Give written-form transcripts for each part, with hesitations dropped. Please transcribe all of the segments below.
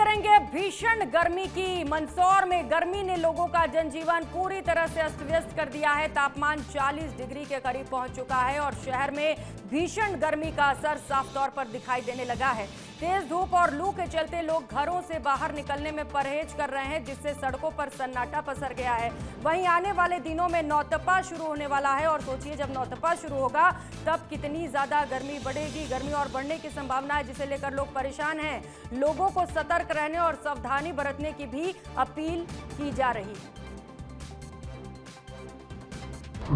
करेंगे भीषण गर्मी की। मंदसौर में गर्मी ने लोगों का जनजीवन पूरी तरह से अस्त व्यस्त कर दिया है। तापमान 40 डिग्री के करीब पहुंच चुका है और शहर में भीषण गर्मी का असर साफ तौर पर दिखाई देने लगा है। तेज धूप और लू के चलते लोग घरों से बाहर निकलने में परहेज कर रहे हैं, जिससे सड़कों पर सन्नाटा पसर गया है। वहीं आने वाले दिनों में नौतपा शुरू होने वाला है और सोचिए जब नौतपा शुरू होगा तब कितनी ज्यादा गर्मी बढ़ेगी। गर्मी और बढ़ने की संभावना है, जिसे लेकर लोग परेशान हैं। लोगों को सतर्क रहने और सावधानी बरतने की भी अपील की जा रही है।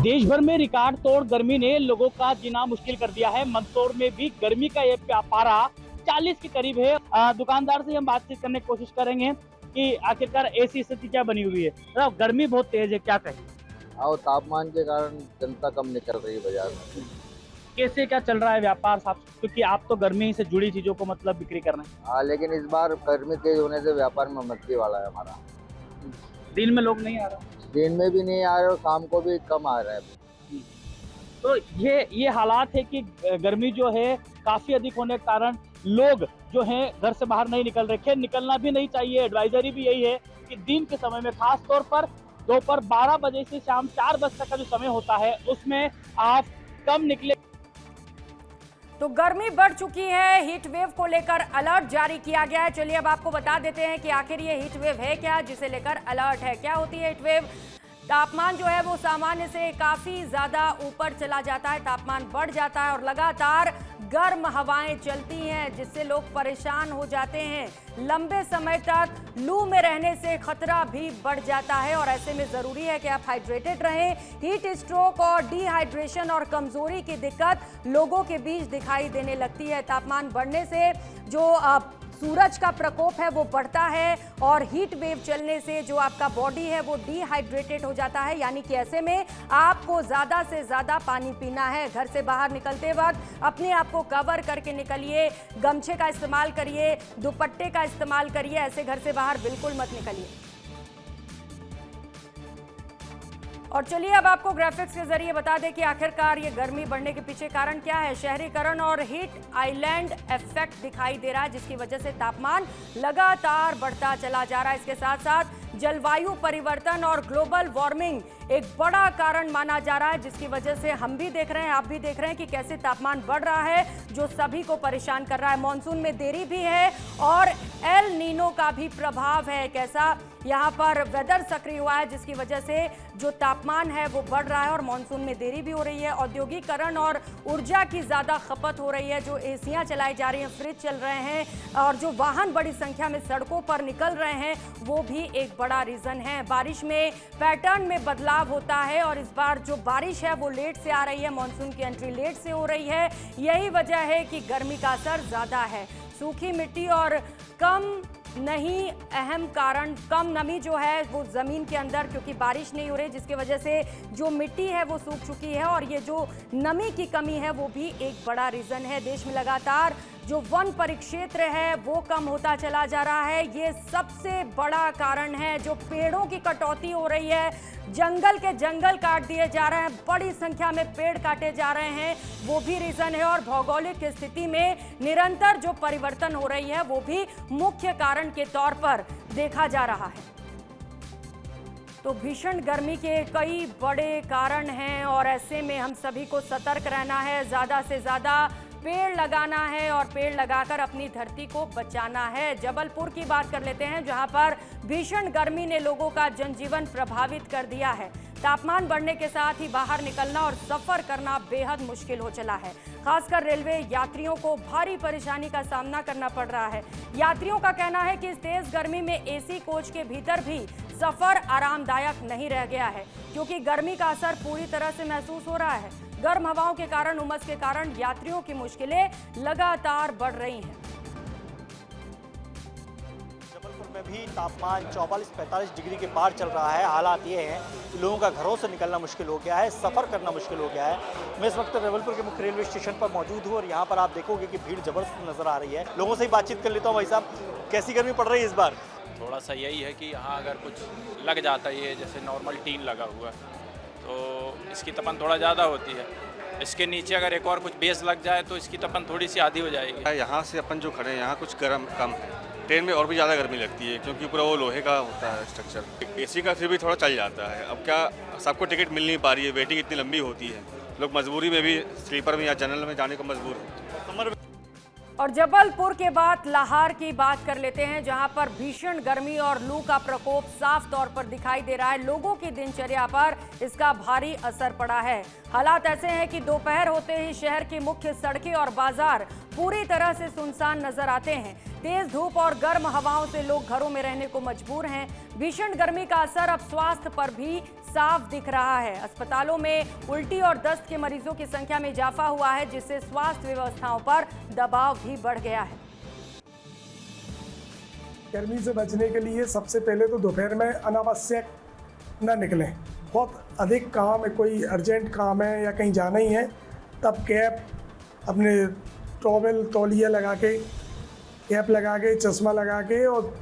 देश भर में रिकॉर्ड तोड़ गर्मी ने लोगों का जीना मुश्किल कर दिया है। मंदसौर में भी गर्मी का ये पारा 40 के करीब है। दुकानदार से हम बातचीत करने की कोशिश करेंगे कि आखिरकार ऐसी स्थिति क्या बनी हुई है। गर्मी बहुत तेज है, क्या कहें? और तापमान के कारण जनता कम निकल रही है बाजार में। कैसे क्या चल रहा है व्यापार साहब? क्योंकि आप तो गर्मी से जुड़ी चीजों को मतलब बिक्री कर रहे हैं। हाँ, लेकिन इस बार गर्मी तेज होने से व्यापार में मचली वाला है हमारा। दिन में लोग नहीं आ रहे, दिन में भी नहीं आ रहे और शाम को भी कम आ रहा है। तो ये हालात है कि गर्मी जो है काफी अधिक होने के कारण लोग जो हैं घर से बाहर नहीं निकल रहे। खैर निकलना भी नहीं चाहिए, एडवाइजरी भी यही है कि दिन के समय में खास तौर पर दोपहर 12 बजे से शाम 4 बजे तक का जो समय होता है उसमें आप कम निकले। तो गर्मी बढ़ चुकी है, हीट वेव को लेकर अलर्ट जारी किया गया है। चलिए अब आपको बता देते हैं कि आखिर ये हीट वेव है क्या, जिसे लेकर अलर्ट है। क्या होती है हीट वेव? तापमान जो है वो सामान्य से काफी ज्यादा ऊपर चला जाता है, तापमान बढ़ जाता है और लगातार गर्म हवाएं चलती हैं, जिससे लोग परेशान हो जाते हैं। लंबे समय तक लू में रहने से खतरा भी बढ़ जाता है और ऐसे में जरूरी है कि आप हाइड्रेटेड रहें। हीट स्ट्रोक और डिहाइड्रेशन और कमजोरी की दिक्कत लोगों के बीच दिखाई देने लगती है। तापमान बढ़ने से जो सूरज का प्रकोप है वो बढ़ता है और हीट वेव चलने से जो आपका बॉडी है वो डिहाइड्रेटेड हो जाता है। यानी कि ऐसे में आपको ज़्यादा से ज़्यादा पानी पीना है। घर से बाहर निकलते वक्त अपने आप को कवर करके निकलिए, गमछे का इस्तेमाल करिए, दुपट्टे का इस्तेमाल करिए। ऐसे घर से बाहर बिल्कुल मत निकलिए। और चलिए अब आपको ग्राफिक्स के जरिए बता दें कि आखिरकार ये गर्मी बढ़ने के पीछे कारण क्या है। शहरीकरण और हीट आइलैंड इफेक्ट दिखाई दे रहा है, जिसकी वजह से तापमान लगातार बढ़ता चला जा रहा है। इसके साथ साथ जलवायु परिवर्तन और ग्लोबल वार्मिंग एक बड़ा कारण माना जा रहा है, जिसकी वजह से हम भी देख रहे हैं, आप भी देख रहे हैं कि कैसे तापमान बढ़ रहा है, जो सभी को परेशान कर रहा है। मॉनसून में देरी भी है और एल नीनो का भी प्रभाव है। कैसा यहाँ पर वेदर सक्रिय हुआ है, जिसकी वजह से जो तापमान है वो बढ़ रहा है और मॉनसून में देरी भी हो रही है। औद्योगिकरण और ऊर्जा की ज़्यादा खपत हो रही है, जो एसियाँ चलाई जा रही हैं, फ्रिज चल रहे हैं और जो वाहन बड़ी संख्या में सड़कों पर निकल रहे हैं, वो भी एक बड़ा रीज़न है। बारिश में पैटर्न में बदलाव होता है और इस बार जो बारिश है वो लेट से आ रही है, मॉनसून की एंट्री लेट से हो रही है। यही वजह है कि गर्मी का असर ज़्यादा है। सूखी मिट्टी और कम नहीं अहम कारण कम नमी जो है वो ज़मीन के अंदर, क्योंकि बारिश नहीं हो रही, जिसकी वजह से जो मिट्टी है वो सूख चुकी है और ये जो नमी की कमी है वो भी एक बड़ा रीज़न है। देश में लगातार जो वन परिक्षेत्र है वो कम होता चला जा रहा है, ये सबसे बड़ा कारण है। जो पेड़ों की कटौती हो रही है, जंगल के जंगल काट दिए जा रहे हैं, बड़ी संख्या में पेड़ काटे जा रहे हैं, वो भी रीज़न है। और भौगोलिक स्थिति में निरंतर जो परिवर्तन हो रही है वो भी मुख्य कारण के तौर पर देखा जा रहा है। तो भीषण गर्मी के कई बड़े कारण हैं और ऐसे में हम सभी को सतर्क रहना है, ज़्यादा से ज़्यादा पेड़ लगाना है और पेड़ लगाकर अपनी धरती को बचाना है। जबलपुर की बात कर लेते हैं, जहां पर भीषण गर्मी ने लोगों का जनजीवन प्रभावित कर दिया है। तापमान बढ़ने के साथ ही बाहर निकलना और सफर करना बेहद मुश्किल हो चला है। खासकर रेलवे यात्रियों को भारी परेशानी का सामना करना पड़ रहा है। यात्रियों का कहना है कि इस तेज गर्मी में एसी कोच के भीतर भी सफर आरामदायक नहीं रह गया है, क्योंकि गर्मी का असर पूरी तरह से महसूस हो रहा है। गर्म हवाओं के कारण, उमस के कारण यात्रियों की मुश्किलें लगातार बढ़ रही हैं। जबलपुर में भी तापमान 44-45 डिग्री के पार चल रहा है। हालात ये हैं कि लोगों का घरों से निकलना मुश्किल हो गया है, सफ़र करना मुश्किल हो गया है। मैं इस वक्त जबलपुर के मुख्य रेलवे स्टेशन पर मौजूद हूँ और यहाँ पर आप देखोगे कि भीड़ जबरदस्त नज़र आ रही है। लोगों से ही बातचीत कर लेता हूँ। भाई साहब, कैसी गर्मी पड़ रही है इस बार? थोड़ा सा यही है कि यहाँ अगर कुछ लग जाता है, ये जैसे नॉर्मल टीन लगा हुआ है, तो इसकी तपन थोड़ा ज़्यादा होती है। इसके नीचे अगर एक और कुछ बेस लग जाए तो इसकी तपन थोड़ी सी आधी हो जाएगी। यहाँ से अपन जो खड़े हैं यहाँ कुछ गर्म कम ट्रेन में और भी ज़्यादा गर्मी लगती है क्योंकि पूरा वो लोहे का होता है स्ट्रक्चर। एसी का फिर भी थोड़ा चल जाता है। अब क्या सबको टिकट मिल नहीं पा रही है, वेटिंग इतनी लंबी होती है, लोग मजबूरी में भी स्लीपर में या जनरल में जाने को मजबूर हैं। और जबलपुर के बाद लाहौर की बात कर लेते हैं, जहां पर भीषण गर्मी और लू का प्रकोप साफ तौर पर दिखाई दे रहा है। लोगों की दिनचर्या पर इसका भारी असर पड़ा है। हालात ऐसे हैं कि दोपहर होते ही शहर की मुख्य सड़कें और बाजार पूरी तरह से सुनसान नजर आते हैं। तेज धूप और गर्म हवाओं से लोग घरों में रहने को मजबूर हैं। भीषण गर्मी का असर अब स्वास्थ्य पर भी साफ दिख रहा है। अस्पतालों में उल्टी और दस्त के मरीजों की संख्या में इजाफा हुआ है, जिससे स्वास्थ्य व्यवस्थाओं पर दबाव भी बढ़ गया है। गर्मी से बचने के लिए सबसे पहले तो दोपहर में अनावश्यक न निकलें। बहुत अधिक काम है, कोई अर्जेंट काम है या कहीं जाना ही है, तब कैप, अपने टॉवेल तौलिया लगा के, कैप लगा के, चश्मा लगा के और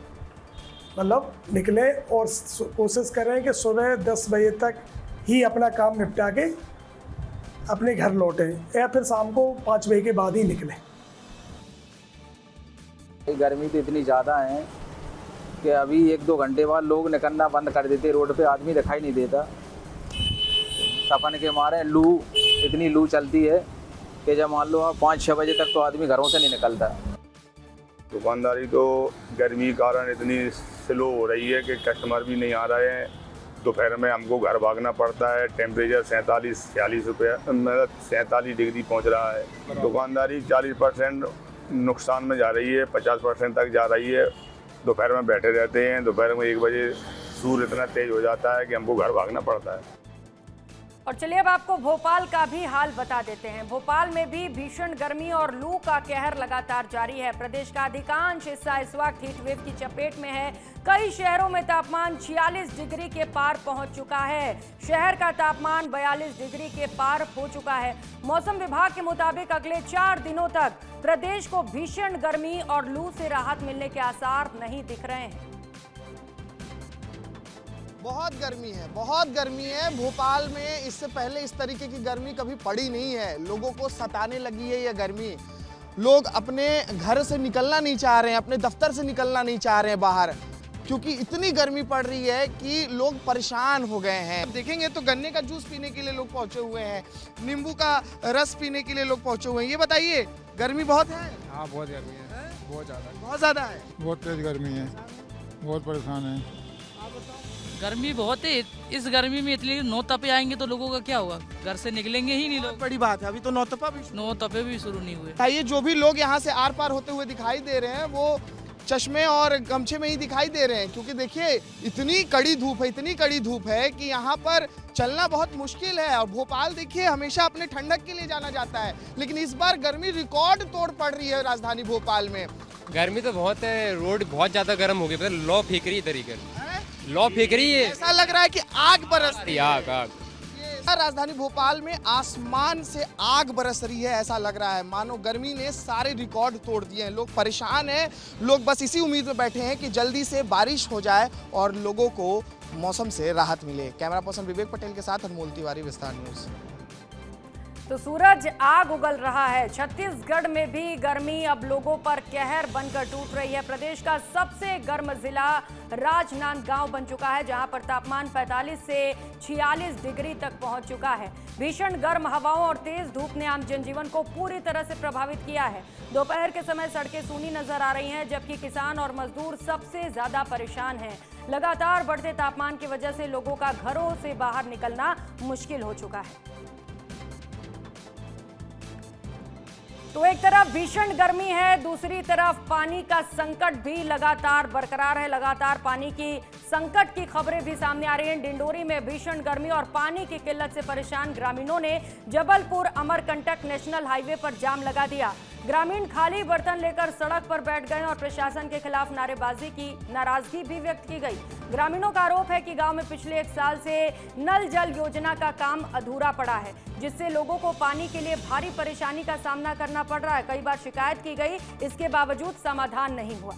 मतलब निकलें। और कोशिश करें कि सुबह 10 बजे तक ही अपना काम निपटा के अपने घर लौटें या फिर शाम को 5 बजे के बाद ही निकलें। गर्मी तो इतनी ज़्यादा है कि अभी 1-2 घंटे बाद लोग निकलना बंद कर देते, रोड पे आदमी दिखाई नहीं देता। तपन के मारे इतनी लू चलती है कि जब मान लो आप 5-6 बजे तक तो आदमी घरों से नहीं निकलता। दुकानदारी तो गर्मी के कारण इतनी स्लो हो रही है कि कस्टमर भी नहीं आ रहे हैं। दोपहर में हमको घर भागना पड़ता है। टेम्परेचर 47 डिग्री पहुंच रहा है। दुकानदारी 40% नुकसान में जा रही है, 50% तक जा रही है। दोपहर में बैठे रहते हैं। दोपहर में 1 बजे सूर्य इतना तेज हो जाता है कि हमको घर भागना पड़ता है। और चलिए अब आपको भोपाल का भी हाल बता देते हैं। भोपाल में भी भीषण गर्मी और लू का कहर लगातार जारी है। प्रदेश का अधिकांश हिस्सा इस वक्त हीट वेव की चपेट में है। कई शहरों में तापमान 46 डिग्री के पार पहुंच चुका है। शहर का तापमान 42 डिग्री के पार हो चुका है। मौसम विभाग के मुताबिक अगले 4 दिनों तक प्रदेश को भीषण गर्मी और लू से राहत मिलने के आसार नहीं दिख रहे हैं। बहुत गर्मी है। भोपाल में इससे पहले इस तरीके की गर्मी कभी पड़ी नहीं है। लोगों को सताने लगी है ये गर्मी। लोग अपने घर से निकलना नहीं चाह रहे हैं, अपने दफ्तर से निकलना नहीं चाह रहे हैं बाहर, क्योंकि इतनी गर्मी पड़ रही है कि लोग परेशान हो गए हैं। देखेंगे तो गन्ने का जूस पीने के लिए लोग पहुंचे हुए हैं, नींबू का रस पीने के लिए लोग पहुंचे हुए हैं। ये बताइए, गर्मी बहुत है? हाँ, बहुत गर्मी है, बहुत ज़्यादा है। बहुत तेज गर्मी है, बहुत परेशान है। गर्मी बहुत है। इस गर्मी में इतनी 9 तपे आएंगे तो लोगों का क्या होगा? घर से निकलेंगे ही नहीं लोग। बड़ी बात है, अभी तो 9 तपे भी शुरू नहीं हुए। ये जो भी लोग यहाँ से आर पार होते हुए दिखाई दे रहे हैं वो चश्मे और गमछे में ही दिखाई दे रहे हैं, क्योंकि देखिए इतनी कड़ी धूप है कि यहाँ पर चलना बहुत मुश्किल है। और भोपाल देखिए हमेशा अपने ठंडक के लिए जाना जाता है, लेकिन इस बार गर्मी रिकॉर्ड तोड़ पड़ रही है राजधानी भोपाल में। गर्मी तो बहुत है, रोड बहुत ज्यादा गर्म हो गई, मतलब लौ फेंक रही है तरीके लौ फेंक रही है। ऐसा लग रहा है कि आग बरस रही है। आग राजधानी भोपाल में आसमान से आग बरस रही है। ऐसा लग रहा है मानो गर्मी ने सारे रिकॉर्ड तोड़ दिए हैं। लोग परेशान हैं। लोग बस इसी उम्मीद में बैठे हैं कि जल्दी से बारिश हो जाए और लोगों को मौसम से राहत मिले। कैमरा पर्सन विवेक पटेल के साथ अनमोल तिवारी, विस्तार न्यूज। तो सूरज आग उगल रहा है। छत्तीसगढ़ में भी गर्मी अब लोगों पर कहर बनकर टूट रही है। प्रदेश का सबसे गर्म जिला राजनांदगांव बन चुका है, जहां पर तापमान 45 से 46 डिग्री तक पहुंच चुका है। भीषण गर्म हवाओं और तेज धूप ने आम जनजीवन को पूरी तरह से प्रभावित किया है। दोपहर के समय सड़कें सूनी नजर आ रही हैं, जबकि किसान और मजदूर सबसे ज्यादा परेशान हैं। लगातार बढ़ते तापमान की वजह से लोगों का घरों से बाहर निकलना मुश्किल हो चुका है। तो एक तरफ भीषण गर्मी है, दूसरी तरफ पानी का संकट भी लगातार बरकरार है। लगातार पानी की संकट की खबरें भी सामने आ रही हैं। डिंडोरी में भीषण गर्मी और पानी की किल्लत से परेशान ग्रामीणों ने जबलपुर अमरकंटक नेशनल हाईवे पर जाम लगा दिया। ग्रामीण खाली बर्तन लेकर सड़क पर बैठ गए और प्रशासन के खिलाफ नाराजगी भी व्यक्त की गई। ग्रामीणों का आरोप है कि गांव में पिछले 1 साल से नल जल योजना का काम अधूरा पड़ा है, जिससे लोगों को पानी के लिए भारी परेशानी का सामना करना पड़ रहा है। कई बार शिकायत की गई, इसके बावजूद समाधान नहीं हुआ।